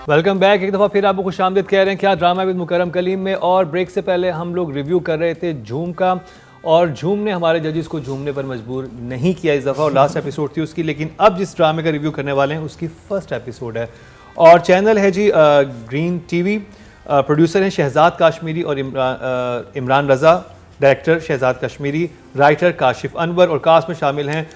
Welcome back. एक दफ़ा फिर आपको खुशामदीद कह रहे हैं क्या ड्रामा विद मुकरम कलीम में। और ब्रेक से पहले हम लोग रिव्यू कर रहे थे झूम का, और झूम ने हमारे जजेस को झूमने पर मजबूर नहीं किया इस दफ़ा, और लास्ट एपिसोड थी उसकी। लेकिन अब जिस ड्रामे का रिव्यू करने वाले हैं उसकी फर्स्ट एपिसोड है, और चैनल है जी ग्रीन टीवी। प्रोड्यूसर हैं शहजाद काश्मीरी और इमरान रज़ा, डायरेक्टर शहजाद कश्मीरी, राइटर काशिफ अनवर, और कास्ट में शामिल हैं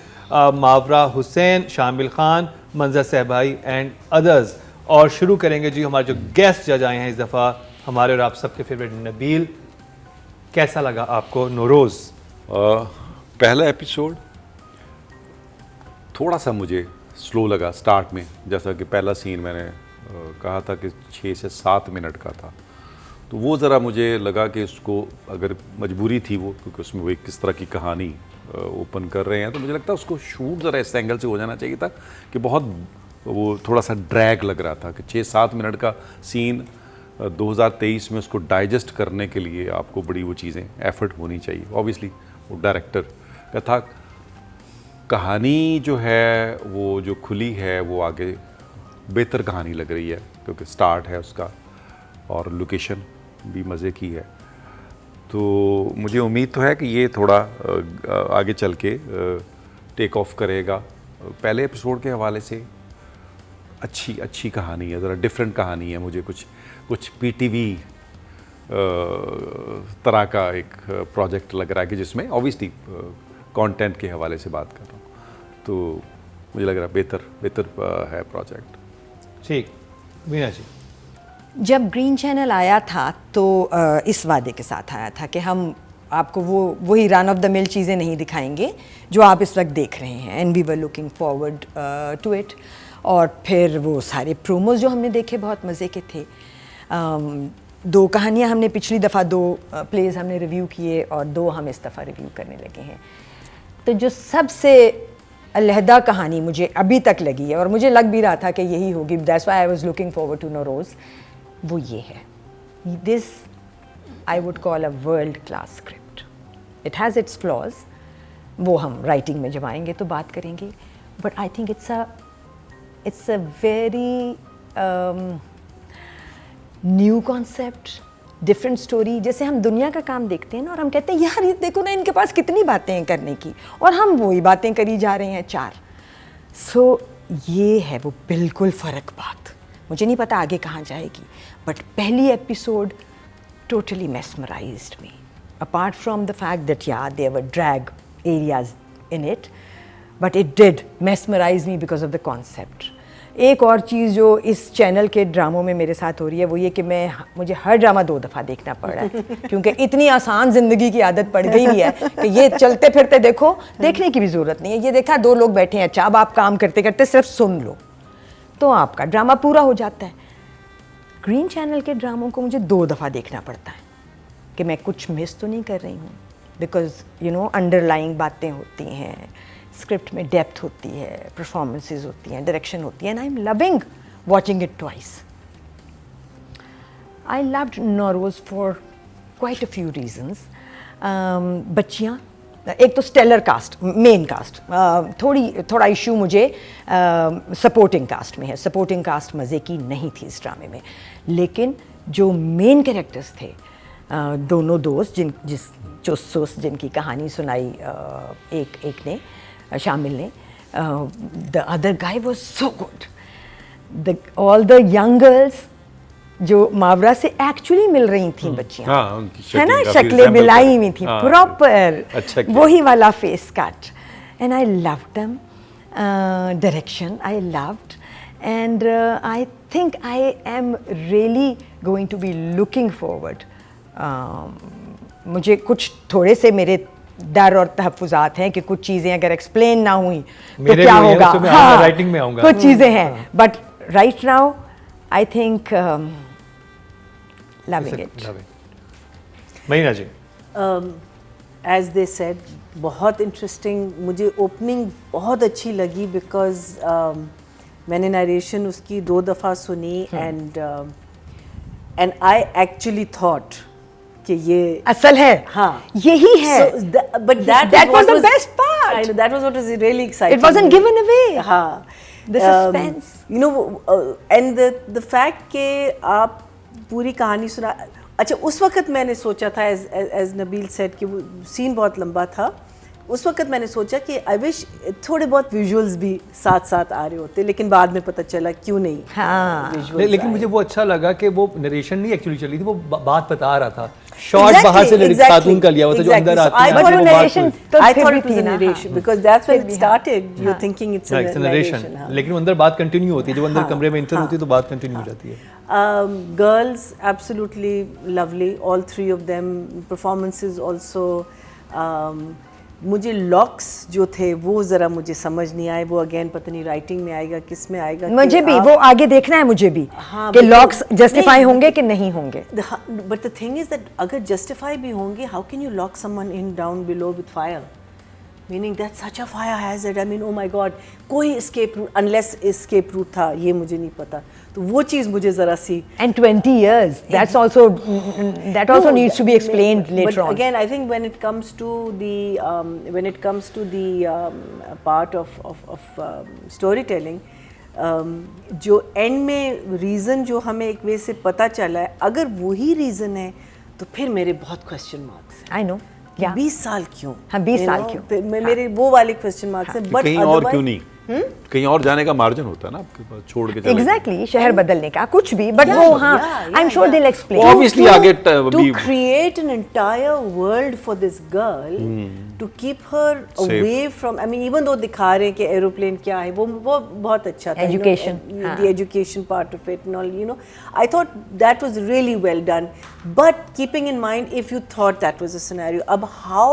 मावरा हुसैन, शामिल खान, मंजर सहबाई एंड अदर्स। और शुरू करेंगे जी हमारे जो गेस्ट जज आए हैं इस दफ़ा, हमारे और आप सबके फेवरेट नबील। कैसा लगा आपको नौरोज़? पहला एपिसोड थोड़ा सा मुझे स्लो लगा स्टार्ट में, जैसा कि पहला सीन मैंने कहा था कि 6 से 7 मिनट का था, तो वो ज़रा मुझे लगा कि उसको अगर मजबूरी थी वो, क्योंकि उसमें वो एक किस तरह की कहानी ओपन कर रहे हैं, तो मुझे लगता है उसको शूट ज़रा इस एंगल से हो जाना चाहिए था कि बहुत वो थोड़ा सा ड्रैग लग रहा था कि 6-7 मिनट का सीन 2023 में उसको डाइजेस्ट करने के लिए आपको बड़ी वो चीज़ें एफर्ट होनी चाहिए। ऑब्वियसली वो डायरेक्टर का था। कहानी जो है वो जो खुली है वो आगे बेहतर कहानी लग रही है, क्योंकि स्टार्ट है उसका और लोकेशन भी मज़े की है। तो मुझे उम्मीद तो है कि ये थोड़ा आगे चल के टेक ऑफ करेगा। पहले एपिसोड के हवाले से अच्छी कहानी है, ज़रा डिफरेंट कहानी है। मुझे कुछ पीटीवी तरह का एक प्रोजेक्ट लग रहा है कि जिसमें ऑब्वियसली कंटेंट के हवाले से बात कर रहा हूँ, तो मुझे लग रहा है बेहतर है प्रोजेक्ट। ठीक, मीना जी। जब ग्रीन चैनल आया था तो इस वादे के साथ आया था कि हम आपको वही रन ऑफ द मिल चीज़ें नहीं दिखाएंगे जो आप इस वक्त देख रहे हैं, and we were looking forward to it. और फिर वो सारे प्रोमोज जो हमने देखे बहुत मज़े के थे। 2 कहानियाँ हमने पिछली दफ़ा 2 प्लेज हमने रिव्यू किए, और 2 हम इस दफ़ा रिव्यू करने लगे हैं। तो जो सबसे अलहदा कहानी मुझे अभी तक लगी है, और मुझे लग भी रहा था कि यही होगी, that's why I was looking forward to Nauroz, वो ये है। This I would call a world class script. It has its flaws, वो हम राइटिंग में जब आएंगे तो बात करेंगे, but I think it's a very new concept, different story. जैसे हम दुनिया का काम देखते हैं ना, और हम कहते हैं यार ये देखो ना, इनके पास कितनी बातें हैं करने की, और हम वही बातें करी जा रहे हैं 4। सो ये है वो बिल्कुल फ़र्क बात। मुझे नहीं पता आगे कहाँ जाएगी, बट पहली episode totally mesmerized me. Apart from the fact that yeah, there were drag areas in it, but it did mesmerize me because of the concept. एक और चीज़ जो इस चैनल के ड्रामों में मेरे साथ हो रही है वो ये कि मुझे हर ड्रामा 2 दफ़ा देखना पड़ रहा है, क्योंकि इतनी आसान ज़िंदगी की आदत पड़ गई है कि ये चलते फिरते देखो, देखने की भी ज़रूरत नहीं है। ये देखा 2 लोग बैठे हैं, अच्छा अब आप काम करते करते सिर्फ सुन लो तो आपका ड्रामा पूरा हो जाता है। ग्रीन चैनल के ड्रामों को मुझे 2 दफ़ा देखना पड़ता है कि मैं कुछ मिस तो नहीं कर रही हूँ, बिकॉज यू नो अंडरलाइंग बातें होती हैं, स्क्रिप्ट में डेप्थ होती है, परफॉर्मेंसेस होती हैं, डायरेक्शन होती है, and I am loving watching it twice. I loved Nauroz for quite a few reasons. बच्चियाँ, एक तो स्टेलर कास्ट, मेन कास्ट, थोड़ा इशू मुझे सपोर्टिंग कास्ट में है। सपोर्टिंग कास्ट मज़े की नहीं थी इस ड्रामे में, लेकिन जो मेन कैरेक्टर्स थे, दोनों दोस्त जिनकी कहानी सुनाई एक ने, शामिल ने, the other guy was so good. All the young girls जो मावरा से एक्चुअली मिल रही थी बच्चियाँ, है ना, शक्लें मिलाई हुई थी प्रॉपर, वही वाला face cut, and I loved them. Direction I loved, and I think I am really going to be looking forward. मुझे कुछ थोड़े से मेरे डर और तहफ़्फ़ुज़ात हैं कि कुछ चीज़ें अगर एक्सप्लेन ना हुई तो क्या होगा। हाँ, राइटिंग में आऊँगा, कुछ चीज़ें हैं, but right now I think loving it. महीना जी, as they said, बहुत इंटरेस्टिंग। मुझे ओपनिंग बहुत अच्छी लगी बिकॉज मैंने नरेशन उसकी 2 दफ़ा सुनी, एंड आई एक्चुअली थॉट कि ये असल है, हाँ यही है। But that was the best part. I know, that was what was really exciting. It wasn't given away. हाँ, The suspense. You know, and the fact कि आप पूरी कहानी सुना, अच्छा उस वक्त मैंने सोचा था as नबील said कि वो सीन बहुत लंबा था, उस वक्त मैंने सोचा कि आई विश थोड़े बहुत विजुअल्स भी साथ साथ आ रहे होते, लेकिन बाद में पता चला क्यों नहीं। हाँ। visuals लेकिन आए। मुझे वो अच्छा लगा कि वो नरेशन नहीं एक्चुअली चली थी, वो बात बता रहा था। शॉर्ट बाहर से खातून का लिया हुआ था जो अंदर आती है। I thought वो narration बात तो I फिर thought भी it was थी a ना, narration हाँ। because that's when फिर it भी, started. हाँ। You're thinking it's a Right, it's a narration, narration. हाँ। लेकिन वो अंदर बात कंटिन्यू होती है, जब अंदर हाँ, कमरे में इंटर हाँ। होती है तो बात कंटिन्यू हो जाती है। Girls absolutely lovely, all three of them. Performances also. मुझे लॉक्स जो थे वो ज़रा मुझे समझ नहीं आए, वो अगेन पता नहीं राइटिंग में आएगा किस में आएगा। मुझे भी वो आगे देखना है मुझे भी हाँ, कि बिल्कुल। लॉक्स जस्टिफाई नहीं, होंगे कि नहीं होंगे। But the thing is that अगर जस्टिफाई भी होंगे, how can you lock someone in down below with fire, meaning that such a fire hazard, I mean oh my God, कोई escape route, unless escape route था, ये मुझे नहीं पता, तो वो चीज़ मुझे ज़रा सी। And 20 years, that also needs to be explained later but on. Again, I think when it comes to the part of storytelling, जो end में reason जो हमें एक वे से पता चला है, अगर वही reason है तो फिर मेरे बहुत question marks हैं। I know. Yeah. 20 साल क्यों? हाँ, 20 You साल know, क्यों? फिर मेरे वो वाले question marks हैं, but कहीं और otherwise- क्यों नहीं, कहीं और जाने का मार्जिन होता है ना आपके पास, छोड़ के चले जाओ। Exactly, शहर बदलने का कुछ भी, but Yeah, वो हाँ, yeah, I'm sure yeah. they'll explain. वो obviously आगे to create an entire world for this girl, to keep her away from, I mean, even though दिखा रहे हैं कि aeroplane क्या है, वो बहुत अच्छा था, Education, you know, हाँ. the education part of it and all, you know, I thought that was really well done, but keeping in mind if you thought that was a scenario, अब how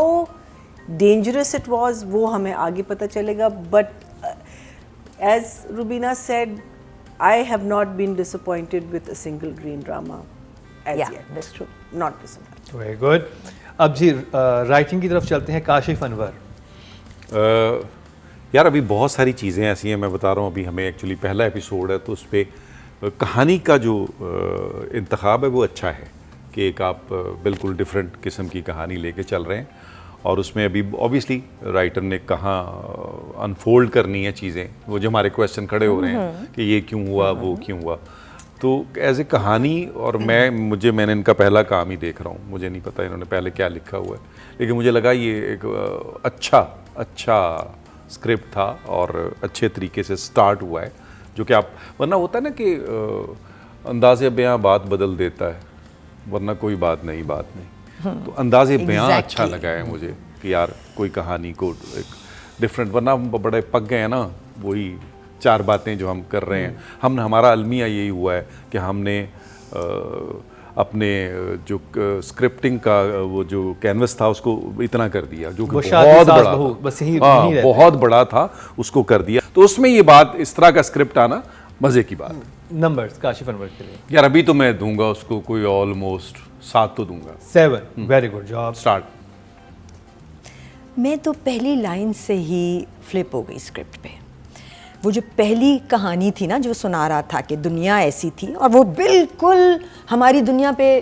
dangerous it was वो हमें आगे पता चलेगा, but as Rubina said, I have not been disappointed with a single green drama as Yeah, yet. that's true. Not disappointed. Very good. अब जी writing की तरफ चलते हैं। काशिफ अनवर, यार अभी बहुत सारी चीज़ें ऐसी हैं, मैं बता रहा हूँ, अभी हमें एक्चुअली पहला एपिसोड है तो उस पर कहानी का जो इंतखाब है वो अच्छा है कि एक आप बिल्कुल डिफरेंट किस्म की कहानी लेके चल रहे हैं, और उसमें अभी ऑब्वियसली राइटर ने कहाँ अनफोल्ड करनी है चीज़ें, वो जो हमारे क्वेश्चन खड़े हो रहे हैं कि ये क्यों हुआ, वो क्यों हुआ, तो एज ए कहानी, और मैंने इनका पहला काम ही देख रहा हूँ, मुझे नहीं पता इन्होंने पहले क्या लिखा हुआ है, लेकिन मुझे लगा ये एक अच्छा स्क्रिप्ट था और अच्छे तरीके से स्टार्ट हुआ है, जो कि आप, वरना होता है ना कि अंदाज़े बयां बात बदल देता है, वरना कोई बात नहीं। तो अंदाज़े बयां अच्छा लगा है मुझे कि यार कोई कहानी को एक डिफरेंट, वरना हम बड़े पक गए हैं ना वही चार बातें जो हम कर रहे हैं। हमारा अलमिया यही हुआ है कि हमने अपने जो स्क्रिप्टिंग का वो जो कैनवस था उसको इतना कर दिया, जो कि बहुत बड़ा था, बस यही बहुत बड़ा था, उसको कर दिया। तो उसमें ये बात, इस तरह का स्क्रिप्ट आना मज़े की बात। नंबर्स काशिफ अनवर के लिए यार अभी तो मैं दूंगा उसको कोई ऑलमोस्ट 7 तो दूंगा। 7। Very good job. स्टार्ट। मैं तो पहली लाइन से ही फ्लिप हो गई स्क्रिप्ट पे। वो जो पहली कहानी थी ना जो सुना रहा था कि दुनिया ऐसी थी, और वो बिल्कुल हमारी दुनिया पे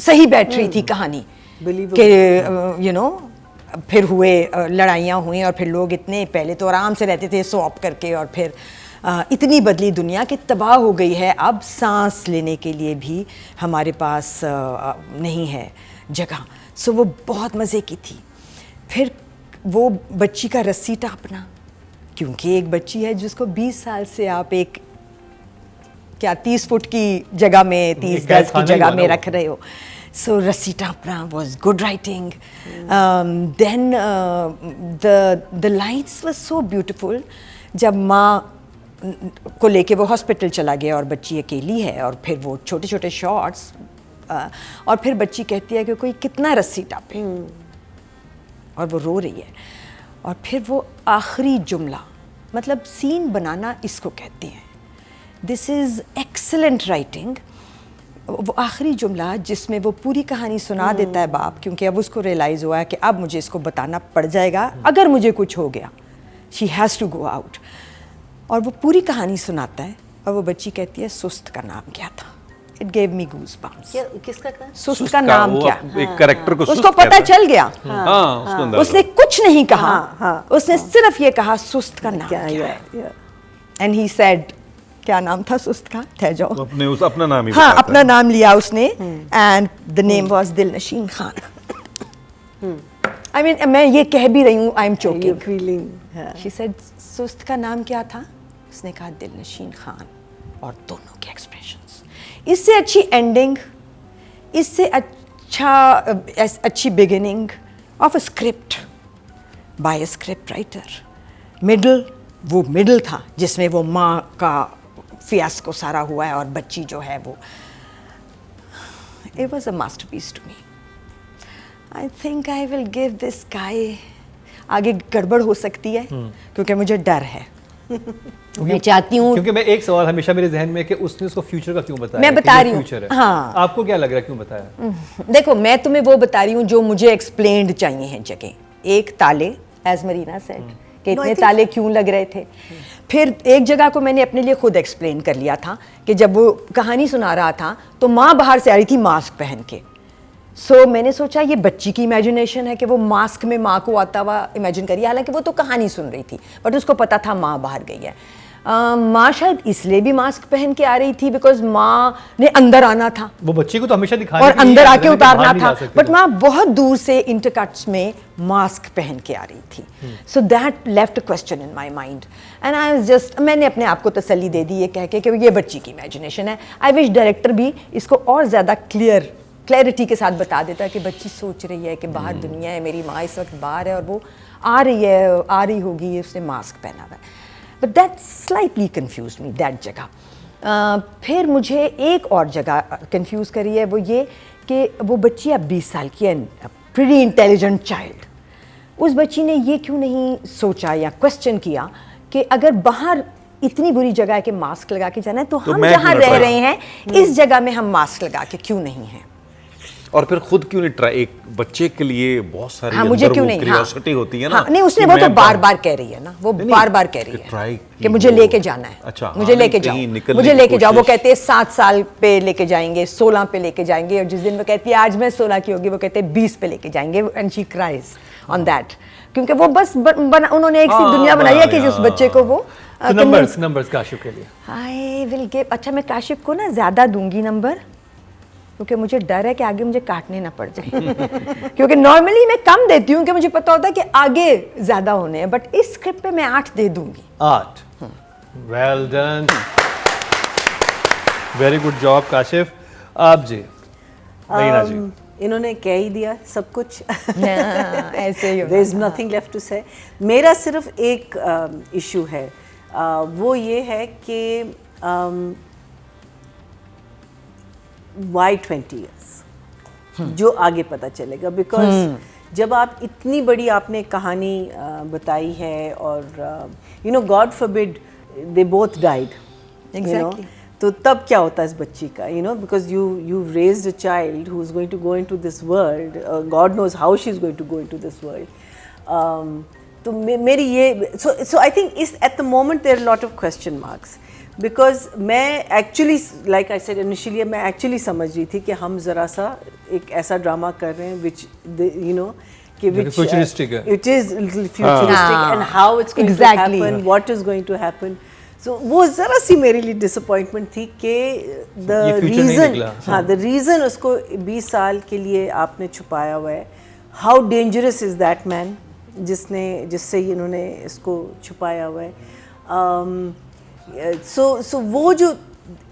सही बैठ रही थी कहानी कि यू नो फिर हुए लड़ाइयाँ हुई, और फिर लोग इतने पहले तो आराम से रहते थे स्वॉप करके, और फिर इतनी बदली दुनिया कि तबाह हो गई है, अब सांस लेने के लिए भी हमारे पास नहीं है जगह। सो वो बहुत मज़े की थी। फिर वो बच्ची का रस्सी टापना, क्योंकि एक बच्ची है जिसको 20 साल से आप एक 30 फुट की जगह में 30 गज की जगह में रख रहे हो। सो रस्सी टापना was good writing. Then the lines was so beautiful. जब माँ को लेके वो हॉस्पिटल चला गया और बच्ची अकेली है, और फिर वो छोटे छोटे शॉट्स, और फिर बच्ची कहती है कि कोई कितना रस्सी टापे, और वो रो रही है, और फिर वो आखिरी जुमला, मतलब सीन बनाना इसको कहते हैं। This is excellent writing. वो आखिरी जुमला जिसमें वो पूरी कहानी सुना देता है बाप, क्योंकि अब उसको रियलाइज़ हुआ है कि अब मुझे इसको बताना पड़ जाएगा अगर मुझे कुछ हो गया, she has to go out, और वो पूरी कहानी सुनाता है, और वो बच्ची कहती है सुस्त का नाम क्या था। It gave me goosebumps. किसका था? सुस्त का नाम क्या? एक कैरेक्टर को उसको पता चल गया। उसको उसने कुछ नहीं कहा, उसने सिर्फ ये कहा सुस्त का नाम क्या है। एंड ही सेड, क्या नाम था सुस्त का, ठहर जाओ, अपने उस अपना नाम ही हाँ बताता अपना है। नाम लिया उसने, and the name was दिलनशीन Khan. I mean मैं ये कह भी रही हूँ, आई एम ये चोकिंग। फीलिंग शी सेड सुस्त का नाम क्या था, उसने कहा दिलनशीन खान, और दोनों के एक्सप्रेशंस। इससे अच्छी एंडिंग, इससे अच्छी beginning of a script bye a script writer. Middle, वो मिडल था जिसमें वो माँ का फियास्को सारा हुआ है और बच्ची जो है वो, it was a masterpiece to me. I think I will give this guy, आगे गड़बड़ हो सकती है क्योंकि मुझे डर है। मैं चाहती हूँ, क्योंकि मैं एक सवाल हमेशा मेरे जहन में है कि उसने उसको फ्यूचर का क्यों बताया, मैं कि बता ये रही हूँ, फ्यूचर है। हाँ। आपको क्या लग रहा है क्यों बताया? देखो मैं तुम्हें वो बता रही हूँ जो मुझे एक्सप्लेन्ड चाहिए हैं जगह। एक ताले, एज मरीना सेड, कि इतने ताले क्यों लग रहे थे। फिर एक जगह को मैंने अपने लिए खुद एक्सप्लेन कर लिया था कि जब वो कहानी सुना रहा था तो माँ बाहर से आ रही थी मास्क पहन के। सो मैंने सोचा ये बच्ची की इमेजिनेशन है कि वो मास्क में माँ को आता हुआ इमेजिन करिए, हालांकि वो तो कहानी सुन रही थी बट उसको पता था माँ बाहर गई है। माँ शायद इसलिए भी मास्क पहन के आ रही थी बिकॉज माँ ने अंदर आना था वो बच्ची को तो हमेशा दिखाने और के लिए अंदर आदत आके है कि बाहर उतारना नहीं था, जा सकते बट तो। माँ बहुत दूर से इंटरकट्स में मास्क पहन के आ रही थी। So that left question in my mind and I was just, मैंने अपने आप को तसल्ली दे दी ये कह के कि ये बच्ची की इमेजिनेशन है। आई विश डायरेक्टर भी इसको और ज़्यादा क्लैरिटी के साथ बता देता कि बच्ची सोच रही है कि बाहर दुनिया है, मेरी माँ इस वक्त बाहर है और वो आ रही होगी, उसने मास्क पहना हुआ है। But that slightly confuse me that जगह। फिर मुझे एक और जगह कंफ्यूज करी है, वो ये कि वो बच्ची अब 20 साल की है, प्रीटी इंटेलिजेंट चाइल्ड। उस बच्ची ने ये क्यों नहीं सोचा या क्वेश्चन किया कि अगर बाहर इतनी बुरी जगह है कि मास्क लगा के जाना है तो हम मैं जहाँ क्यों रह ट्राई? रहे हैं इस जगह में हम मास्क लगा के क्यों नहीं हैं। और फिर खुद क्यों नहीं ट्राई, एक बच्चे के लिए बहुत सारी हाँ मुझे अंदर क्यों वो नहीं, क्यूरियोसिटी होती है ना। हाँ, नहीं उसने कि वो तो मैं बार बार कह रही है ना, वो बार बार कह रही try है की कि मुझे वो। लेके जाना है। अच्छा, हाँ, मुझे लेके नहीं, कहीं जाओ, निकलने मुझे की लेके जाओ। वो कोशिश। कहते हैं 7 साल पे लेके जाएंगे, 16 पे लेके जाएंगे, और जिस दिन वो कहती है आज मैं 16 की होगी, वो कहते हैं 20 पे लेके जाएंगे, and she cries on that, क्योंकि वो बस उन्होंने एक सी दुनिया बनाई है कि जिस बच्चे को वो नंबर्स काशिफ के लिए आई विल गिव, अच्छा मैं काशिफ को ना ज़्यादा दूंगी नंबर, क्योंकि मुझे डर है कि आगे मुझे काटने ना पड़ जाए क्योंकि नॉर्मली मैं कम देती हूँ कि मुझे पता होता है कि आगे ज़्यादा होने हैं, बट इस स्क्रिप्ट पे मैं 8 दे दूंगी। 8। Well done, very good job Kashif. आप जी, मरीना जी। इन्होंने कह ही दिया सब कुछ। ऐसे ही There is nothing left to say. मेरा सिर्फ एक इशू है, वो ये है कि why 20 years, जो आगे पता चलेगा, बिकॉज जब आप इतनी बड़ी आपने कहानी बताई है और you know God forbid they both died, Exactly. तो तब क्या होता है इस बच्ची का, you know, because you raised a child who is going to go into this world, God knows how she is going to go into this world. तो मेरी ये so I think is at the moment there are lot of question marks, because मैं actually like I said initially मैं actually समझ रही थी कि हम ज़रा सा एक ऐसा ड्रामा कर रहे हैं विच यू नो कि which futuristic है। it is futuristic and how it's going Exactly. to happen, what is going to happen. So वो ज़रा सी मेरे लिए डिसअपॉइंटमेंट थी कि the ये future नहीं reason, निकला। हाँ the reason उसको 20 साल के लिए आपने छुपाया हुआ है, how dangerous is that man जिससे इन्होंने इसको छुपाया हुआ है। So वो जो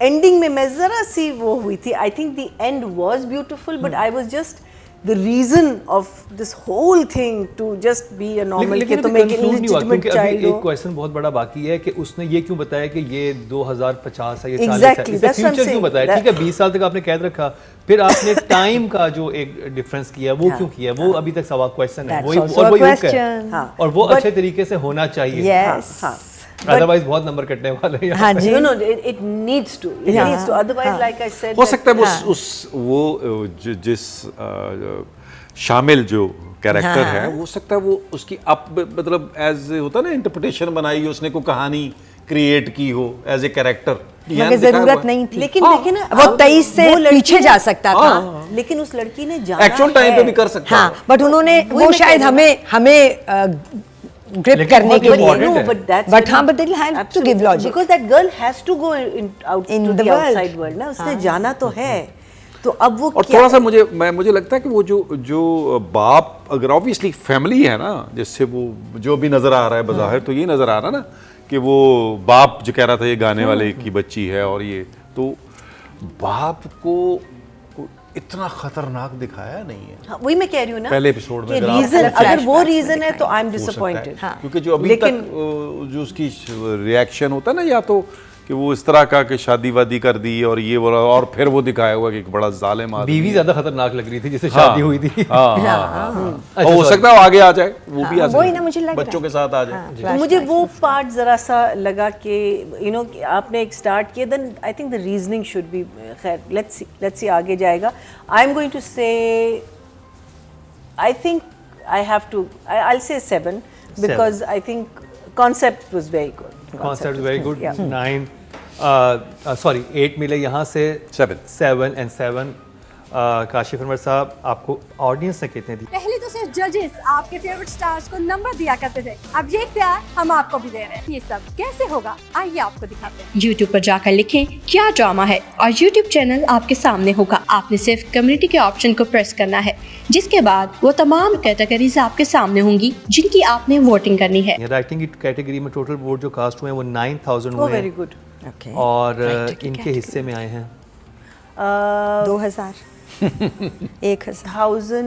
एंडिंग में मैं ज़रा सी वो हुई थी, I think the end was beautiful, but I was just the reason of this whole thing to just be a normal कि तुम एक इलेजिटिमेट चाइल्ड हो। एक क्वेश्चन बहुत बड़ा बाकी है कि उसने ये क्यों बताया कि ये 2050 है, ये 40 Exactly, है, इसका that's what I'm फ्यूचर क्यों saying. बताया? ठीक है 20 साल तक आपने कैद रखा, फिर आपने टाइम का जो एक डिफरेंस किया वो क्यों किया, वो अभी तक सवाल क्वेश्चन है, That's वही also और a वही हुक है, question. हाँ, और वो but- अच्छे तरीके से होना चाहिए, Yes. हाँ, अदरवाइज बहुत नंबर कटने वाले हैं। हाँ जी। no, it needs to. It Yeah. needs to. Otherwise, हाँ. like I said, हो that- सकता है वो जिस शामिल जो कैरेक्टर है, हो सकता है वो उसकी मतलब एज होता है ना इंटरप्रिटेशन बनाई हो उसने, को कहानी क्रिएट की हो एज ए कैरेक्टर, मगर जरूरत नहीं थी, लेकिन देखिए ना वो अब 23 से वो लड़की पीछे ने- जा सकता था। लेकिन उस लड़की ने जाना एक्चुअल टाइम पे भी कर सकता हाँ है। बट उन्होंने वही वो मैं शायद कह रही हमें ग्रिप लेकिन करने बहुत के लिए important है। बट हाँ, but they'll have to give logic. Because that girl has to go out In to the the world. outside world ना, उसने जाना तो है, तो अब वो और क्या थोड़ा सा मुझे लगता है कि वो जो बाप, अगर ऑब्वियसली फैमिली है ना, जिससे वो जो भी नजर आ रहा है बज़ाहिर तो ये नजर आ रहा है ना कि वो बाप जो कह रहा था ये गाने वाले की बच्ची है, और ये तो बाप को इतना खतरनाक दिखाया नहीं है हाँ, वही मैं कह रही हूँ ना, पहले एपिसोड में। कि अगर आप- रीजन, अगर वो flashbacks में रीजन है तो आई एम हो सकता है। डिसअपॉइंटेड। क्योंकि जो अभी लेकिन- तक जो उसकी रिएक्शन होता है ना, या तो कि वो इस तरह का कि शादी वादी कर दी और ये बोला, और फिर वो दिखाया हुआ कि एक बड़ा जालिम आदमी बीवी है। ज्यादा खतरनाक लग रही थी जिससे हाँ, शादी हुई थी। हाँ। अच्छा, और हो sorry। सकता है वो आगे आ जाए, वो भी आ वही ना सकता मुझे लग है, रहा बच्चों है। के साथ आ जाए। तो मुझे वो पार्ट जरा सा लगा कि यू नो आपने एक स्टार्ट किया, then I think the reasoning should be, खैर लेट्स सी आगे जाएगा। I am going to say, I think I have to, I will say 7 because I think concept was very good. Concept very good. 9 sorry 8 मिले यहाँ से। 7 and 7। Kashif Anwar साहब, आपको audience ने कितने दी? पहले तो सिर्फ जजेस आपके फेवरेट स्टार्स को नंबर दिया करते थे, अब ये इख्तियार हम आपको भी दे रहे हैं। ये सब कैसे होगा, आइए आपको दिखाते हैं। YouTube पर जाकर लिखें क्या ड्रामा है और YouTube चैनल आपके सामने होगा। आपने सिर्फ कम्युनिटी के ऑप्शन को प्रेस करना है, जिसके बाद वो तमाम कैटेगरीज आपके सामने होंगी जिनकी आपने वोटिंग करनी है। राइटिंग की कैटेगरी में टोटल वोट जो कास्ट हुए हैं वो 9000 हुए वेरी हैं। गुड। Okay. और Writer की इनके category. हिस्से में आए हैं 2000 1000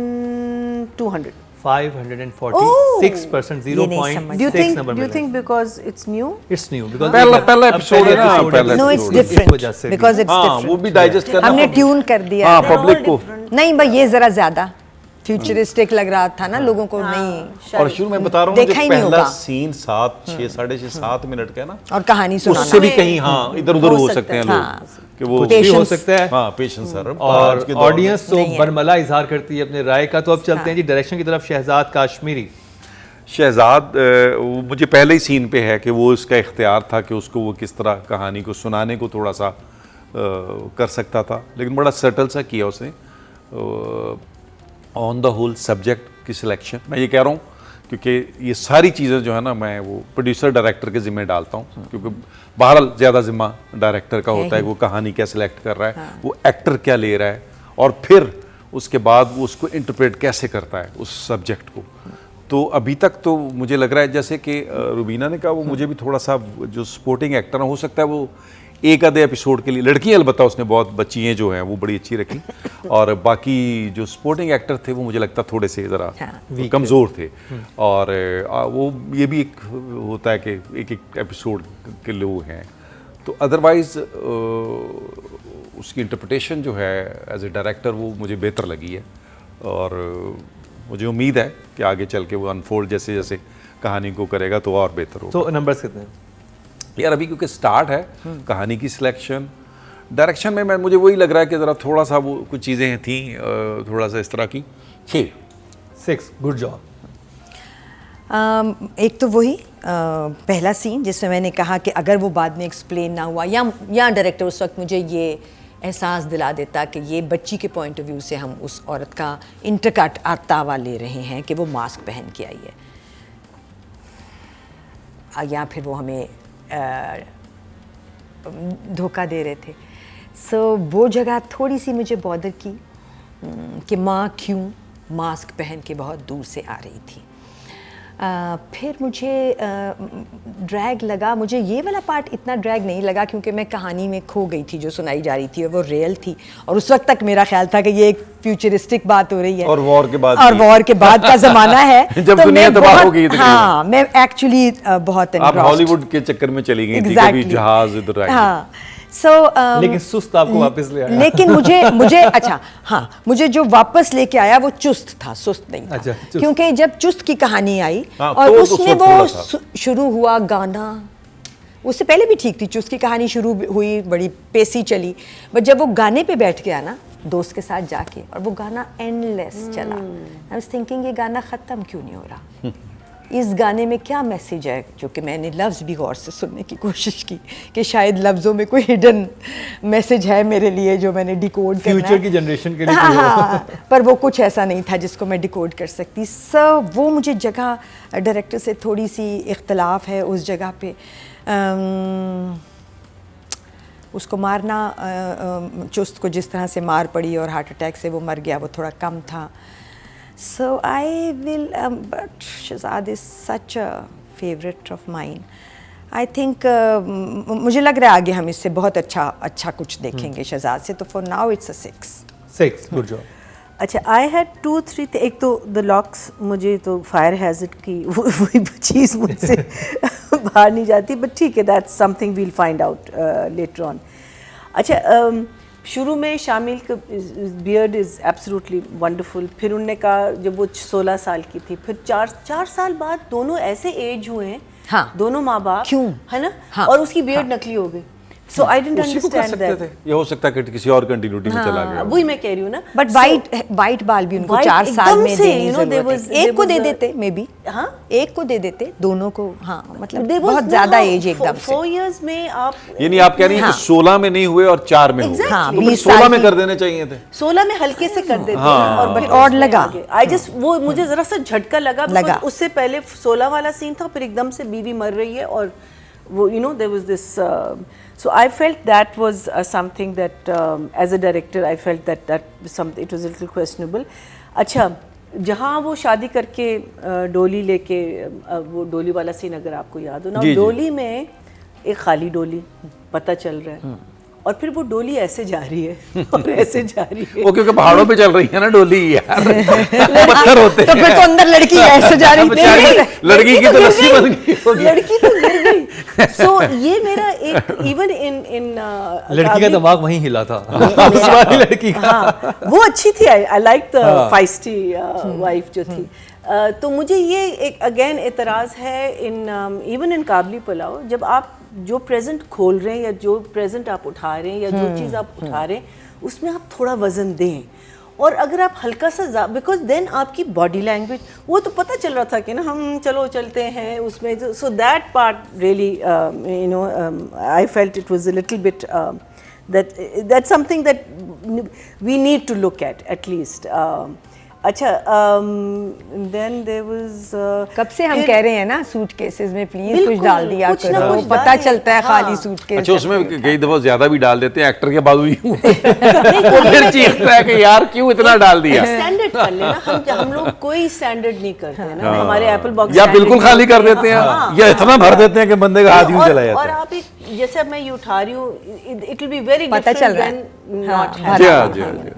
1200। 546%, ये नहीं समझ। 0.6 नंबर Do you मिला। think because it's new? It's new because पहला अब episode है ना, episode पहला No, है, it's इस different वजह से because भी। it's हाँ, different. वो भी डाइजेस्ट करना हमने public- ट्यून कर दिया हाँ, है। They're all पब्लिक को। different. नहीं भाई, ये जरा ज्यादा फ्यूचरिस्टिक लग रहा था ना लोगों को, नहीं। और शुरू में बता रहा हूँ देखा जो ही नहीं पहला होगा। सीन 7-6 साढ़े 7 मिनट का है ना, और कहानी सुनाना। उससे भी कहीं हाँ इधर उधर हो सकते हैं हाँ। लोग कि वो कुछ भी हो Patience. सकता है। हाँ पेशेंस सर। और ऑडियंस तो नहीं है। बरमला इजहार करती है अपने राय का। तो अब चलते हैं जी डायरेक्शन की तरफ। शहजाद काश्मीरी। शहजाद वो मुझे पहले ही सीन पे है कि वो इसका इख्तियार था कि उसको वो किस तरह कहानी को सुनाने को थोड़ा सा कर सकता था, लेकिन बड़ा सटल सा किया उसने। ऑन द होल सब्जेक्ट की सिलेक्शन, मैं ये कह रहा हूँ क्योंकि ये सारी चीज़ें जो है ना मैं वो प्रोड्यूसर डायरेक्टर के ज़िम्मे डालता हूँ, क्योंकि बहरहाल ज़्यादा ज़िम्मा डायरेक्टर का होता है, वो कहानी क्या सिलेक्ट कर रहा है, वो एक्टर क्या ले रहा है, और फिर उसके बाद वो उसको इंटरप्रेट कैसे करता है उस सब्जेक्ट को। तो अभी तक तो मुझे लग रहा है जैसे कि रुबीना ने कहा, वो मुझे भी थोड़ा सा जो सपोर्टिंग एक्टर है, हो सकता है वो एक आधे एपिसोड के लिए, लड़कियां अलबत्ता उसने बहुत बच्चियाँ जो हैं वो बड़ी अच्छी रखी, और बाकी जो सपोर्टिंग एक्टर थे वो मुझे लगता थोड़े से ज़रा कमज़ोर थे। और वो ये भी एक होता है कि एक एक एपिसोड के लोग हैं, तो अदरवाइज़ उसकी इंटरप्रिटेशन जो है एज ए डायरेक्टर वो मुझे बेहतर लगी है, और मुझे उम्मीद है कि आगे चल के वो अनफोल्ड जैसे जैसे कहानी को करेगा तो और बेहतर होगा। तो नंबर्स कितने हैं? यार अभी क्योंकि स्टार्ट है, कहानी की सिलेक्शन, डायरेक्शन में मुझे वही लग रहा है कि ज़रा थोड़ा सा वो कुछ चीज़ें थी थोड़ा सा इस तरह की 6 गुड जॉब। एक तो वही पहला सीन जिसमें मैंने कहा कि अगर वो बाद में एक्सप्लेन ना हुआ, या डायरेक्टर उस वक्त मुझे ये एहसास दिला देता कि ये बच्ची के पॉइंट ऑफ व्यू से हम उस औरत का इंटरकट आतावा ले रहे हैं कि वो मास्क पहन के आई है, या फिर वो हमें धोखा दे रहे थे। सो वो जगह थोड़ी सी मुझे बॉदर की कि माँ क्यों मास्क पहन के बहुत दूर से आ रही थी। फिर मुझे ड्रैग लगा, मुझे ये वाला पार्ट इतना ड्रैग नहीं लगा क्योंकि मैं कहानी में खो गई थी जो सुनाई जा रही थी, और वो रियल थी, और उस वक्त तक मेरा ख्याल था कि ये एक फ्यूचरिस्टिक बात हो रही है और वॉर के बाद, और वॉर के बाद का ज़माना है जब तो दुनिया मैं तबाह बहुत- हो गई तकरीबन। हाँ, मैं एक्चुअली बहुत आप engrossed। हॉलीवुड के चक्कर में चली गई थी, कभी जहाज इधर आई। हाँ, सो लेकिन सुस्त आपको वापस ले आया। लेकिन मुझे अच्छा हाँ, मुझे जो वापस लेके आया वो चुस्त था, सुस्त नहीं था। अच्छा, चुस्त। क्योंकि जब चुस्त की कहानी आई हाँ, और तो उसमें उस वक्त थोड़ा सा। वो शुरू हुआ गाना, उससे पहले भी ठीक थी, चुस्त की कहानी शुरू हुई, बड़ी पेसी चली, बट जब वो गाने पे बैठ गया ना दोस्त के साथ जाके, और वो गाना एंडलेस चला, आई वाज थिंकिंग ये गाना ख़त्म क्यों नहीं हो रहा, इस गाने में क्या मैसेज है, जो कि मैंने लफ्ज़ भी गौर से सुनने की कोशिश की कि शायद लफ्ज़ों में कोई हिडन मैसेज है मेरे लिए जो मैंने डिकोड करना है। फ्यूचर की जनरेशन के लिए हाँ, कोई हो। हाँ, पर वो कुछ ऐसा नहीं था जिसको मैं डिकोड कर सकती। वो मुझे जगह डायरेक्टर से थोड़ी सी इख्तलाफ है उस जगह पे। उसको मारना, चुस्त को जिस तरह से मार पड़ी और हार्ट अटैक से वो मर गया, वो थोड़ा कम था। So I will, but Shahzad is such a favourite of mine. I think मुझे लग रहा है आगे हम इससे बहुत अच्छा कुछ देखेंगे शहजाद से। तो for now it's a 6। Good job. अच्छा, आई हैड 2-3, एक तो द लॉक्स, मुझे तो फायर हैज़र्ड की वही चीज़ मुझसे बाहर नहीं जाती, बट ठीक है, that's something we'll find out later on. अच्छा, शुरू में शामिल का बियर्ड इज़ एब्सोल्युटली वंडरफुल। फिर उनने कहा जब वो 16 साल की थी, फिर 4 साल बाद दोनों ऐसे एज हुए हैं, हाँ, दोनों माँ बाप, क्यों, है ना, हाँ, और उसकी बियर्ड नकली हो गई। सो आई डिडंट उसी को कर अंडरस्टैंड सकते दैट। थे, ये हो सकता है कि किसी और कंटिन्यूटी में चला गया हो। वही मैं कह रही हूँ ना। बट वाइट बाल भी उनको White 4 साल एकदम में से, देने की you know, there जरूरत was- है। एक there को was दे a- देते मे बी, हाँ, एक को दे देते, दोनों को, हाँ, मतलब There was बहुत no ज्यादा how एज एकदम से। 4 years में आप, यानी आप कह रही हैं हाँ। कि 16 में नहीं हुए और 4 में हुए। Exactly. हाँ, तो 20 16 साल में की- कर देने चाहिए थे। 16 में हल्के से कर देते हाँ। हैं, और But उसमें और लगा। आगे। I just, वो मुझे जरा सा झटका लगा, लगा। because उससे पहले 16 वाला सीन था, फिर एकदम से बीवी मर रही है, और वो you know there was this so I felt that was something that as a director I felt that something, it was a little questionable. अच्छा, जहाँ वो शादी करके डोली लेके, वो डोली वाला सीन अगर आपको याद हो ना, जी, जी। डोली में एक खाली डोली पता चल रहा है, और फिर वो डोली ऐसे जा रही है और ऐसे जा रही है। वो क्योंकि पहाड़ों पे चल रही है ना डोली यार, पत्थर होते तो फिर तो अंदर लड़की ऐसे जा रही थी। लड़की की तो लस्सी बन गई होगी। लड़की तो गिर गई। सो ये मेरा एक, इवन इन लड़की का दिमाग वहीं हिला था उस वाली लड़की का। हाँ, वो अच्छी थी। I like the feisty wife जो थी। तो मुझे ये एक अगेन एतराज़ है इन इवन इन काबली पुलाव, जब आप जो प्रेजेंट खोल रहे हैं या जो प्रेजेंट आप उठा रहे हैं या जो चीज़ आप उठा रहे हैं, उसमें आप थोड़ा वज़न दें। और अगर आप हल्का सा, बिकॉज देन आपकी बॉडी लैंग्वेज, वो तो पता चल रहा था कि ना हम चलो चलते हैं उसमें। So that part really you know I felt it was a little bit that's something that we need to look at least. अच्छा, then there was कब से हम फिर- कह रहे हैं ना सूट केसेस में प्लीज कुछ बिल्कुल, डाल दिया कुछ ना करो, कुछ पता डालें, चलता है हाँ। खाली सूट केस। अच्छा, उसमें कई दफा ज्यादा भी डाल देते हैं एक्टर के बाजू ही वो फिर चीखता है कि यार क्यों इतना डाल दिया, स्टैंडर्ड कर लेना। हम लोग कोई स्टैंड नहीं करते हैं ना, हमारे एप्पल बॉक्स या बिल्कुल खाली कर देते हैं या इतना भर देते हैं कि बंदे का हाथ यूं चला और जाता है। आप एक, जैसे अब मैं ये उठा रही हूँ, इट विल बी वेरी पता चल डिफरेंट रहा है। देन हाँ, नॉट हाँ, जी हाँ, जी हाँ, जी हाँ।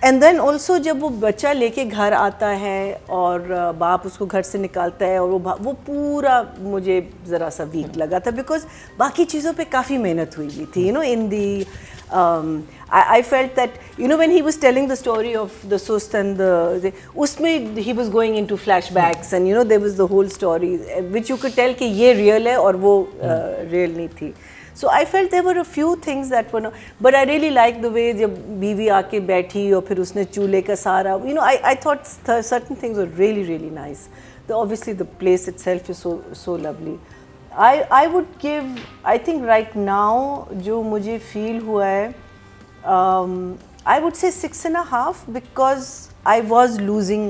एंड देन ऑल्सो जब वो बच्चा लेके घर आता है और बाप उसको घर से निकालता है, और वो पूरा मुझे ज़रा सा वीक लगा था, बिकॉज बाकी चीज़ों पे काफ़ी मेहनत हुई थी, you know, in the I felt that, you know, when he was telling the story of the Sust and the उसमें he was going into flashbacks, and you know there was the whole story which you could tell कि ये real है और वो real नहीं थी. So I felt there were a few things that were, but I really liked the way जब बीवी आके बैठी और फिर उसने चूल्हे का सारा, you know, I thought certain things were really nice. Obviously the place itself is so lovely. I would give, I think right now जो मुझे feel हुआ है, I would say 6.5, because I was losing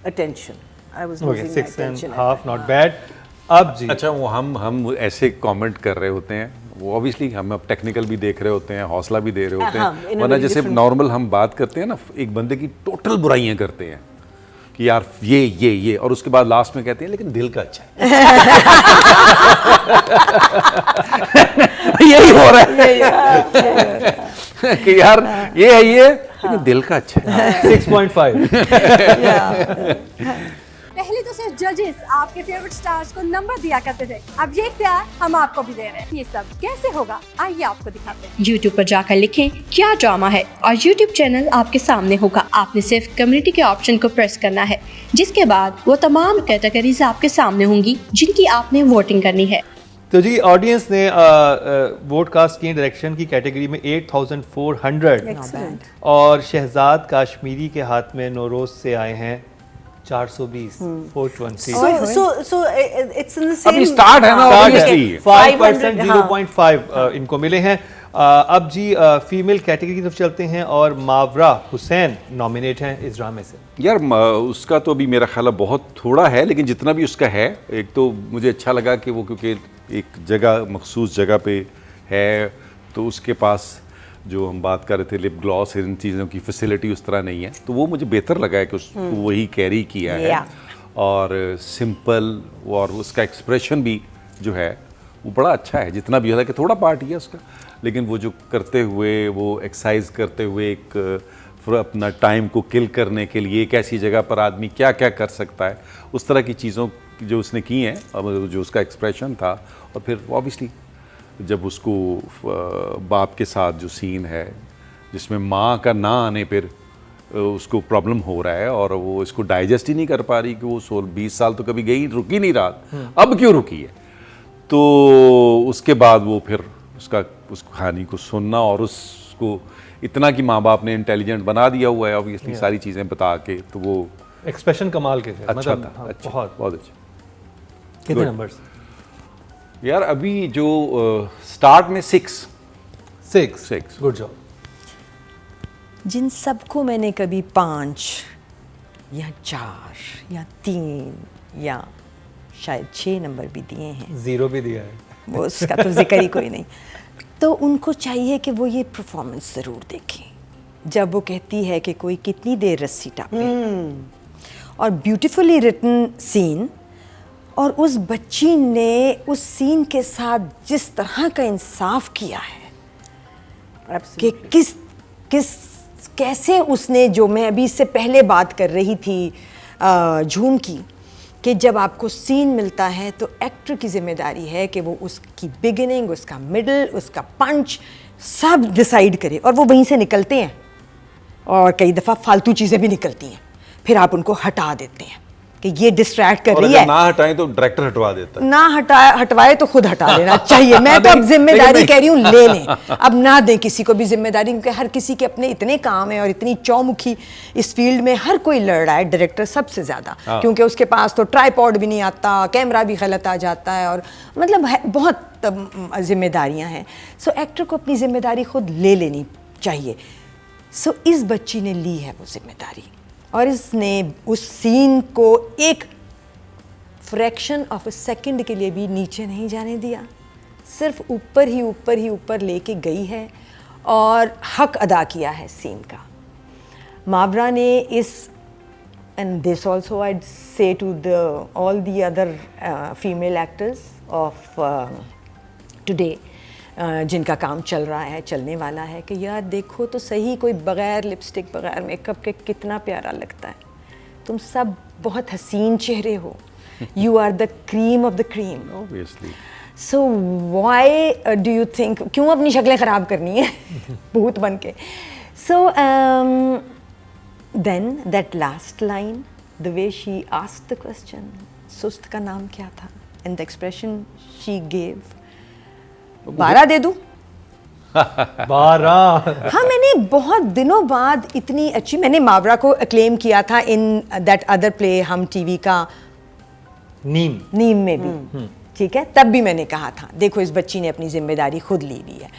attention. I was losing my attention. 6.5 not bad. अब जी, अच्छा, वो हम ऐसे comment कर रहे होते हैं, वो ऑब्वियसली हम अब टेक्निकल भी देख रहे होते हैं, हौसला भी दे रहे होते हाँ, हैं, in a वरना very जैसे different- नॉर्मल हम बात करते हैं ना, एक बंदे की टोटल बुराइयां करते हैं कि यार ये और उसके बाद लास्ट में कहते हैं लेकिन दिल का अच्छा है। यही हो रहा है कि यार ये है लेकिन दिल का अच्छा है। 6.5। पहले तो सिर्फ जजेस आपके फेवरेट स्टार्स को नंबर दिया करते थे, अब ये इख्तियार हम आपको भी दे रहे हैं। ये सब कैसे होगा, आइए आपको दिखाते हैं। YouTube पर जाकर लिखें क्या ड्रामा है और YouTube चैनल आपके सामने होगा। आपने सिर्फ कम्युनिटी के ऑप्शन को प्रेस करना है, जिसके बाद वो तमाम कैटेगरीज आपके सामने होंगी जिनकी आपने वोटिंग करनी है। तो जी, ऑडियंस ने वोट कास्ट की डायरेक्शन की कैटेगरी में 8400 Excellent. और शहजाद काश्मीरी के हाथ में नौरोज से आए हैं 420, 420. So it's in the same. अभी start है ना, obviously. 5%, 500, 0.5 इनको मिले हैं। अब जी फीमेल कैटेगरी की तरफ चलते हैं और मावरा हुसैन नॉमिनेट हैं इस ड्रामे से। यार उसका तो अभी मेरा ख्याल है बहुत थोड़ा है, लेकिन जितना भी उसका है, एक तो मुझे अच्छा लगा कि वो क्योंकि एक जगह मखसूस जगह पे है, तो उसके पास जो हम बात कर रहे थे लिप ग्लॉस, इन चीज़ों की फैसिलिटी उस तरह नहीं है, तो वो मुझे बेहतर लगा है कि उसको वही कैरी किया है। और सिंपल, और उसका एक्सप्रेशन भी जो है वो बड़ा अच्छा है, जितना भी है कि थोड़ा पार्ट ही है उसका, लेकिन वो जो करते हुए, वो एक्सरसाइज करते हुए एक अपना टाइम को किल करने के लिए एक ऐसी जगह पर आदमी क्या क्या कर सकता है, उस तरह की चीज़ों जो उसने की हैं, जो उसका एक्सप्रेशन था। और फिर ऑब्वियसली जब उसको बाप के साथ जो सीन है जिसमें माँ का ना आने पर उसको प्रॉब्लम हो रहा है और वो इसको डाइजेस्ट ही नहीं कर पा रही कि वो 20 साल तो कभी गई, रुकी नहीं रात, अब क्यों रुकी है। तो उसके बाद वो फिर उस कहानी को सुनना और उसको इतना कि माँ बाप ने इंटेलिजेंट बना दिया हुआ है ऑब्वियसली सारी चीज़ें बता के, तो वो एक्सप्रेशन कमाल के थे। अच्छा मतलब, था, हाँ, अच्छा, बहुत अच्छा। कितने नंबर्स? यार अभी जो स्टार्ट में 6 गुड जॉब। जिन सबको मैंने कभी 5 या 4 या 3 या शायद 6 नंबर भी दिए हैं, 0 भी दिया है, वो उसका तो जिक्र ही कोई नहीं, तो उनको चाहिए कि वो ये परफॉर्मेंस ज़रूर देखें जब वो कहती है कि कोई कितनी देर रस्सी टापे। और ब्यूटीफुली रिटन सीन, और उस बच्ची ने उस सीन के साथ जिस तरह का इंसाफ किया है कि कैसे उसने, जो मैं अभी इससे पहले बात कर रही थी झूम की, कि जब आपको सीन मिलता है तो एक्टर की जिम्मेदारी है कि वो उसकी बिगिनिंग, उसका मिडल, उसका पंच सब डिसाइड करे, और वो वहीं से निकलते हैं और कई दफ़ा फालतू चीज़ें भी निकलती हैं, फिर आप उनको हटा देते हैं कि ये डिस्ट्रैक्ट कर रही है। ना हटाएं तो डायरेक्टर हटवा देता है, ना हटवाए तो खुद हटा लेना चाहिए। मैं तो अब जिम्मेदारी कह रही हूँ ले लें, अब ना दें किसी को भी जिम्मेदारी, क्योंकि हर किसी के अपने इतने काम है और इतनी चौमुखी इस फील्ड में हर कोई लड़ रहा है, डायरेक्टर सबसे ज़्यादा, क्योंकि उसके पास तो ट्राइपॉड भी नहीं आता, कैमरा भी गलत आ जाता है, और मतलब बहुत जिम्मेदारियाँ हैं। सो एक्टर को अपनी जिम्मेदारी खुद ले लेनी चाहिए। सो इस बच्ची ने ली है वो जिम्मेदारी, और इसने उस सीन को एक फ्रैक्शन ऑफ अ सेकंड के लिए भी नीचे नहीं जाने दिया, सिर्फ ऊपर ही ऊपर लेके गई है और हक अदा किया है सीन का। मावरा ने इस, and this also I say to all the other female actors of today, जिनका काम चल रहा है, चलने वाला है, कि यार देखो तो सही, कोई बग़ैर लिपस्टिक, बग़ैर मेकअप के कितना प्यारा लगता है। तुम सब बहुत हसीन चेहरे हो, you are the cream of the cream. Obviously. So why do you think, क्यों अपनी शक्लें ख़राब करनी है भूत बन के। So then that last line, the way she asked the question, सुस्त का नाम क्या था, and the expression she gave, 12 दे दूं? 12? हाँ, मैंने बहुत दिनों बाद इतनी अच्छी, मैंने मावरा को क्लेम किया था इन दैट अदर प्ले हम टीवी का नीम में भी, ठीक है, तब भी मैंने कहा था देखो इस बच्ची ने अपनी जिम्मेदारी खुद ली हुई है।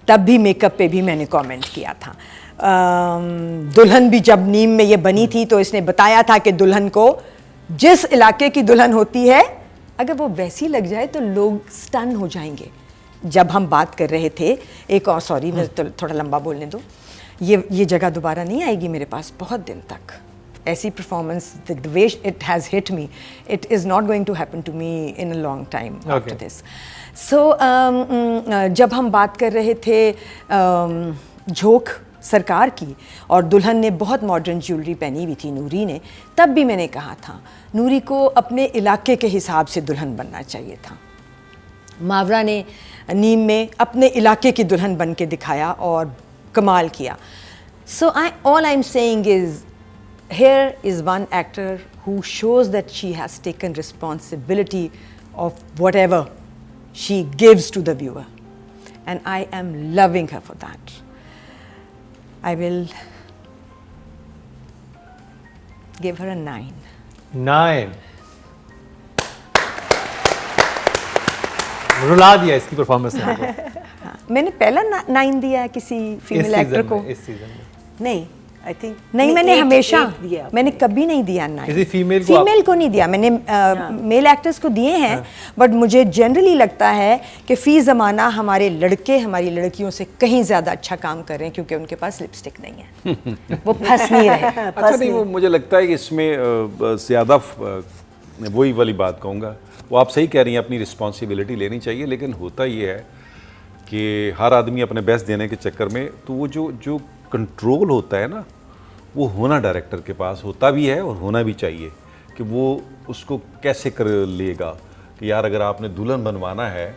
तब भी मेकअप पे भी मैंने कमेंट किया था। दुल्हन भी जब नीम में ये बनी थी तो इसने बताया था कि दुल्हन को, जिस इलाके की दुल्हन होती है, अगर वो वैसी लग जाए तो लोग स्टन हो जाएंगे। जब हम बात कर रहे थे एक और, सॉरी मैं तो थोड़ा लंबा बोलने दो, ये जगह दोबारा नहीं आएगी मेरे पास बहुत दिन तक, ऐसी performance, the way it has hit me, it is not going to happen to me in a long time after this. So जब हम बात कर रहे थे झोंक सरकार की, और दुल्हन ने बहुत मॉडर्न ज्वेलरी पहनी हुई थी नूरी ने, तब भी मैंने कहा था नूरी को अपने इलाके के हिसाब से दुल्हन बनना चाहिए था। मावरा ने नीम में अपने इलाके की दुल्हन बन के दिखाया और कमाल किया। So all I am saying is, here is one actor who shows that she has taken responsibility of whatever she gives to the viewer, and I am loving her for that. I will give her a 9. 9 रुला दिया इसकी performance ने हमको। मैंने पहला 9 दिया है किसी फीमेल एक्टर को। इस सीजन में नहीं, आई थिंक नहीं, मैंने हमेशा, दिया। मैंने कभी नहीं दिया 9। किसी फीमेल को फीमेल को नहीं दिया मैंने, मेल एक्टर्स को दिए हैं, बट मुझे जनरली लगता है कि फी ज़माना हमारे लड़के हमारी लड़कियों से कहीं ज़्यादा अच्छा काम कर रहे हैं क्योंकि उनके पास लिपस्टिक नहीं है। वो फंस नहीं रहे। अच्छा नहीं, वो मुझे लगता है कि इसमें ज़्यादा वही वाली बात कहूँगा, वो आप सही कह रही हैं, अपनी रिस्पॉन्सिबिलिटी लेनी चाहिए, लेकिन होता ये है कि हर आदमी अपने बेस्ट देने के चक्कर में, तो वो जो कंट्रोल होता है ना, वो होना डायरेक्टर के पास होता भी है और होना भी चाहिए कि वो उसको कैसे कर लेगा कि यार अगर आपने दुल्हन बनवाना है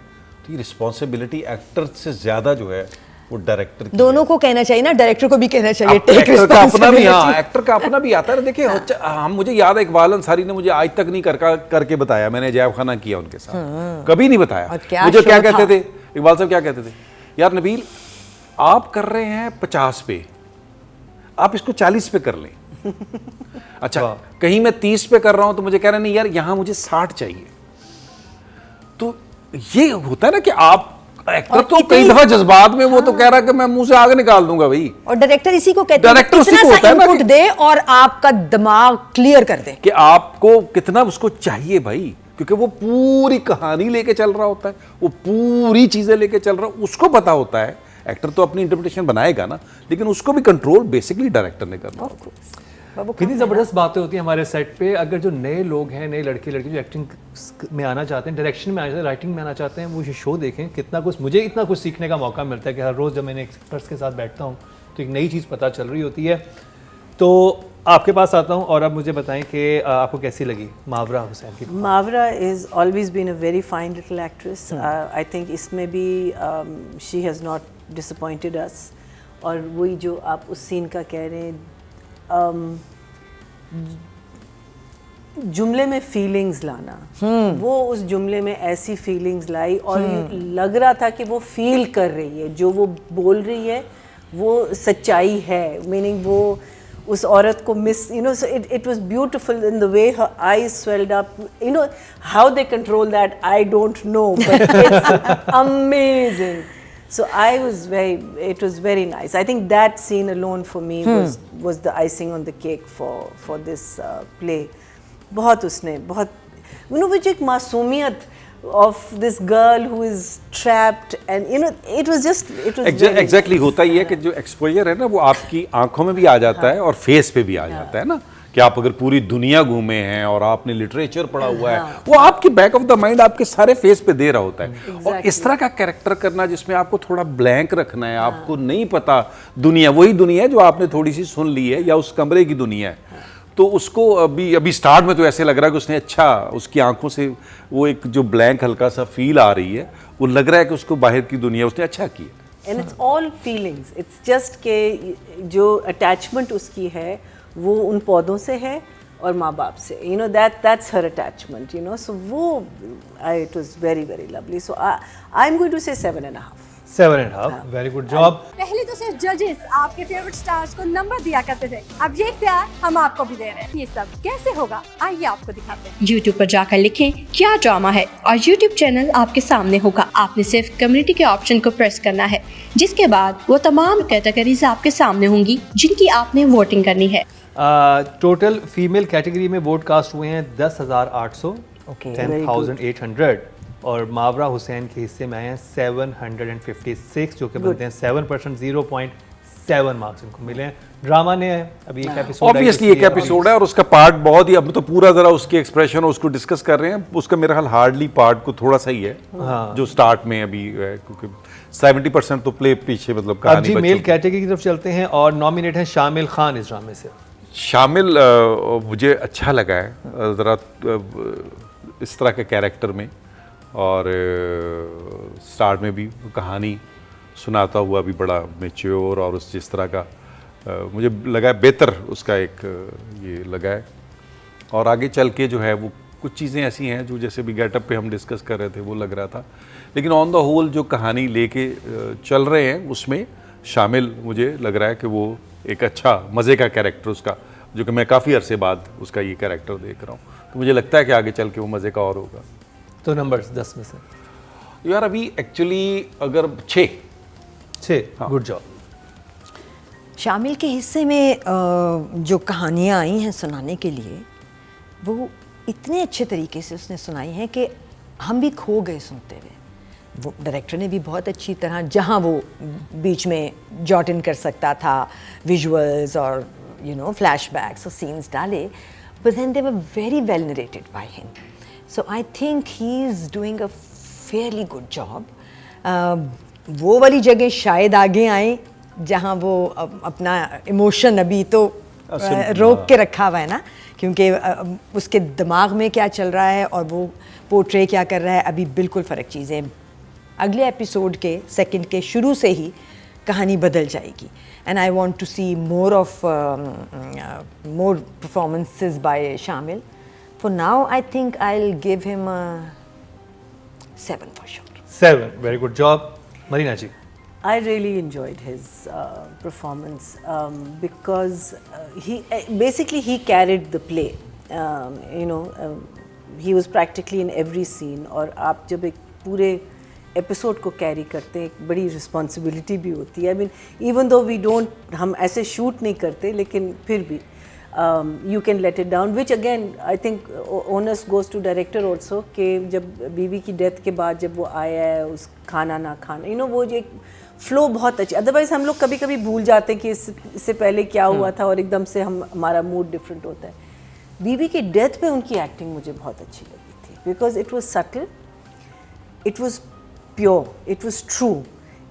तो ये रिस्पॉन्सिबिलिटी एक्टर से ज़्यादा जो है वो डायरेक्टर की दोनों को कहना चाहिए ना, डायरेक्टर को भी कहना चाहिए। एक्टर का अपना भी, हाँ, एक्टर का अपना भी आता है। देखिए हम, मुझे याद है इकबाल अंसारी ने मुझे आज तक नहीं करके बताया, मैंने जैब खाना किया उनके साथ, कभी नहीं बताया। मुझे क्या कहते थे इकबाल साहब, क्या कहते थे, यार नबील आप कर रहे हैं 50 पे, आप इसको 40 पे कर लें। अच्छा, कहीं मैं 30 पे कर रहा हूं तो मुझे कह रहे नहीं यार यहां मुझे 60 चाहिए। तो ये होता है ना कि आप एक्टर तो कई दफा जज्बात में वो तो कह रहा है कि मैं मुंह से आगे निकाल दूंगा भाई, और डायरेक्टर इसी को कहते हैं, डायरेक्टर उसी को कितना होता सा है ना इनपुट दे और आपका दिमाग क्लियर कर दे कि आपको कितना उसको चाहिए भाई, क्योंकि वो पूरी कहानी लेके चल रहा होता है, वो पूरी चीजें लेके चल रहा है, उसको पता होता है। एक्टर तो अपनी इंटरप्रिटेशन बनाएगा ना, लेकिन उसको भी कंट्रोल बेसिकली डायरेक्टर ने करना होता है। कितनी ज़बरदस्त बातें होती हैं हमारे सेट पे। अगर जो नए लोग हैं, नए लड़के लड़की जो एक्टिंग में आना चाहते हैं, डायरेक्शन में आना चाहते हैं, राइटिंग में आना चाहते हैं, वो ये शो देखें। कितना कुछ, मुझे इतना कुछ सीखने का मौका मिलता है कि हर रोज़ जब मैंने एक्सपर्ट्स के साथ बैठता हूँ तो एक नई चीज़ पता चल रही होती है। तो आपके पास आता हूँ और अब मुझे बताएं कि आपको कैसी लगी मावरा हुसैन की। Mawra is always been a very fine little actress. I think इसमें भी she has not disappointed us. और वही जो आप उस सीन का कह रहे हैं, जुमले में फीलिंग्स लाना, वो उस जुमले में ऐसी फीलिंग्स लाई और लग रहा था कि वो फील कर रही है, जो वो बोल रही है वो सच्चाई है। मीनिंग वो उस औरत को miss, you know, so it was beautiful in the way her eyes swelled up, you know how they control that I don't no, but it's amazing. So it was very nice. I think that scene alone for me was the icing on the cake for this play. बहुत उसने बहुत, you know, which एक मासूमियत of this girl who is trapped and you know it was exactly होता ही है कि जो exposure है ना वो आपकी आंखों में भी आ जाता है और फेस पे भी आ जाता है ना, कि आप अगर पूरी दुनिया घूमे हैं और आपने लिटरेचर पढ़ा हुआ है, वो आपकी बैक ऑफ द माइंड आपके सारे फेस पे दे रहा होता है। और इस तरह का कैरेक्टर करना जिसमें आपको थोड़ा ब्लैंक रखना है, आपको नहीं पता दुनिया वही दुनिया है जो आपने थोड़ी सी सुन ली है या उस कमरे की दुनिया है, तो उसको अभी स्टार्ट में तो ऐसे लग रहा है कि उसने अच्छा, उसकी आंखों से वो एक जो ब्लैंक हल्का सा फील आ रही है, वो लग रहा है कि उसको बाहर की दुनिया उसने अच्छा किया। And it's all feelings, it's just के जो अटैचमेंट उसकी है वो उन पौधों से है और माँ बाप से, you know that's her attachment, you know, so वो it was very very lovely. So I am going to say 7.5. 7.5, very good job. पहले तो सिर्फ जजेस आपके फेवरेट स्टार्स को नंबर दिया करते थे, अब ये इख्तियार हम आपको भी दे रहे हैं. ये सब कैसे होगा, आइए आपको दिखाते हैं. YouTube पर जाकर लिखें क्या ड्रामा है और YouTube चैनल आपके सामने होगा. आपने सिर्फ कम्युनिटी के ऑप्शन को प्रेस करना है, जिसके बाद वो तमाम कैटेगरीज आपके सामने होंगी जिनकी आपने वोटिंग करनी है. टोटल फीमेल कैटेगरी में वोट कास्ट हुए हैं 10,800, 10,800 और मावरा हुसैन के हिस्से में आए हैं 756, जो कि बनते हैं 7%, 0.7 मार्क्स इनको मिले हैं. ड्रामा ने अभी एक एपिसोड, ऑब्वियसली एक एपिसोड है और उसका पार्ट बहुत ही, अब तो पूरा जरा उसके एक्सप्रेशन और उसको डिस्कस कर रहे हैं, उसका मेरा ख्याल हार्डली पार्ट को थोड़ा सा ही है जो स्टार्ट में अभी है, क्योंकि 70% तो प्ले पीछे मतलब कहानी. अब जी मेल कैटेगरी की तरफ चलते हैं और नॉमिनेट हैं शामिल खान इस ड्रामे से. शामिल मुझे अच्छा लगा है ज़रा इस तरह के कैरेक्टर में, और स्टार्ट में भी कहानी सुनाता हुआ भी बड़ा मैच्योर और उस जिस तरह का मुझे लगा है बेहतर उसका एक ये लगा है. और आगे चल के जो है वो कुछ चीज़ें ऐसी हैं जो जैसे भी गेटअप पे हम डिस्कस कर रहे थे वो लग रहा था, लेकिन ऑन द होल जो कहानी लेके चल रहे हैं उसमें शामिल मुझे लग रहा है कि वो एक अच्छा मज़े का कैरेक्टर उसका जो कि मैं काफ़ी अरसे बाद उसका ये कैरेक्टर देख रहा हूँ। तो मुझे लगता है कि आगे चल के वो मज़े का और होगा। तो नंबर्स 10 में से यार अभी एक्चुअली अगर 6 6, गुड जॉब। शामिल के हिस्से में जो कहानियाँ आई हैं सुनाने के लिए, वो इतने अच्छे तरीके से उसने सुनाई हैं कि हम भी खो गए सुनते हुए। वो डायरेक्टर ने भी बहुत अच्छी तरह, जहाँ वो बीच में जॉट इन कर सकता था विजुअल्स और फ्लैशबैक्स और सीन्स डाले, but then they were very well narrated by him. So I think he is doing a fairly good job. वो वाली जगह शायद आगे आए जहाँ वो अपना इमोशन अभी तो रोक के रखा हुआ है ना, क्योंकि उसके दिमाग में क्या चल रहा है और वो पोर्ट्रे क्या कर रहा है, अभी बिल्कुल फ़र्क चीज़ें। अगले एपिसोड के सेकंड के शुरू से ही कहानी बदल जाएगी। And I want to see more of more performances by Shamil. For now I think I will give him 7 for sure. 7, very good job. Marina ji. I really enjoyed his performance because basically he carried the play. He was practically in every scene. और आप जब एक पूरे episode को carry करते हैं, एक बड़ी रिस्पॉन्सिबिलिटी भी होती है। I mean, even though we don't, हम ऐसे शूट नहीं करते, लेकिन फिर भी you can let it down, which again I think onus goes to director also, कि जब बीवी की डेथ के बाद जब वो आया है, उस खाना ना खाना, वो जो एक फ्लो बहुत अच्छी। अदरवाइज हम लोग कभी कभी भूल जाते हैं कि इससे पहले क्या हुआ था और एकदम से हमारा मूड डिफरेंट होता है। बीवी की डेथ पे उनकी एक्टिंग मुझे बहुत अच्छी लगी थी, because it was subtle, it was pure, it was true,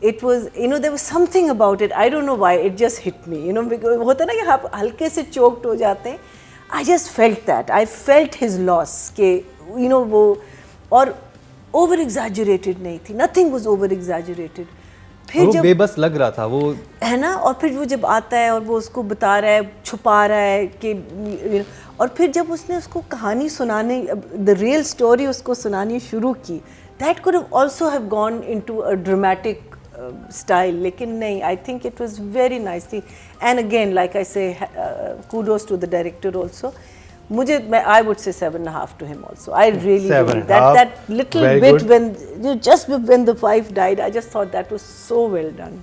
it was there was something about it, I don't know why it just hit me, because होता है ना कि आप हल्के से चोक्ड हो जाते हैं। I just felt that, I felt his loss के वो, और ओवर एग्जैजरेटेड नहीं थी, नथिंग वाज ओवर एग्जैजरेटेड। फिर वो जब बेबस लग रहा था वो, है ना, और फिर वो जब आता है और वो उसको बता रहा है, छुपा रहा है कि और फिर जब उसने उसको कहानी सुनाने, द रियल स्टोरी उसको सुनानी शुरू की, that could also have gone into a dramatic style, लेकिन नहीं, I think it was very nice थी। And again like I say kudos to the director also. मुझे I would say 7.5 to him also. I really that little Very bit good. when the wife died, I just thought that was so well done.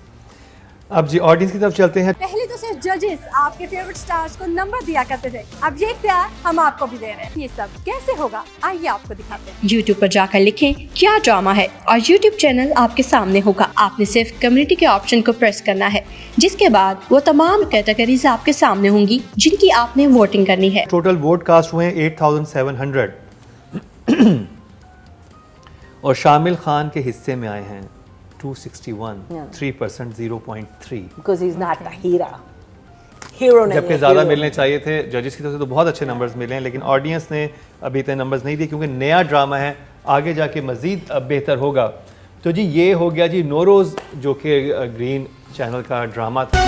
अब जी audience की तरफ चलते हैं। पहले तो सिर्फ जजेस आपके फेवरेट स्टार्स को नंबर दिया करते थे, अब ये इख्तियार हम आपको भी दे रहे हैं। ये सब कैसे होगा, आइए आपको दिखाते हैं। YouTube पर जाकर लिखें क्या ड्रामा है और YouTube चैनल आपके सामने होगा। आपने सिर्फ कम्युनिटी के ऑप्शन को प्रेस करना है, जिसके बाद वो तमाम कैटेगरीज आपके सामने होंगी जिनकी आपने वोटिंग करनी है। टोटल वोट कास्ट हुए हैं 8700 और शामिल खान के हिस्से में आए हैं 261, 3%, 0.3। Because he's not a hero. Hero नहीं जबकि है, ज़्यादा hero मिलने चाहिए थे जजेस की तरफ से, तो बहुत अच्छे नंबर्स मिले हैं, लेकिन ऑडियंस ने अभी तक नंबर्स नहीं दिए क्योंकि नया ड्रामा है, आगे जाके मज़ीद बेहतर होगा। तो जी ये हो गया जी नौरोज़, जो कि ग्रीन चैनल का ड्रामा था।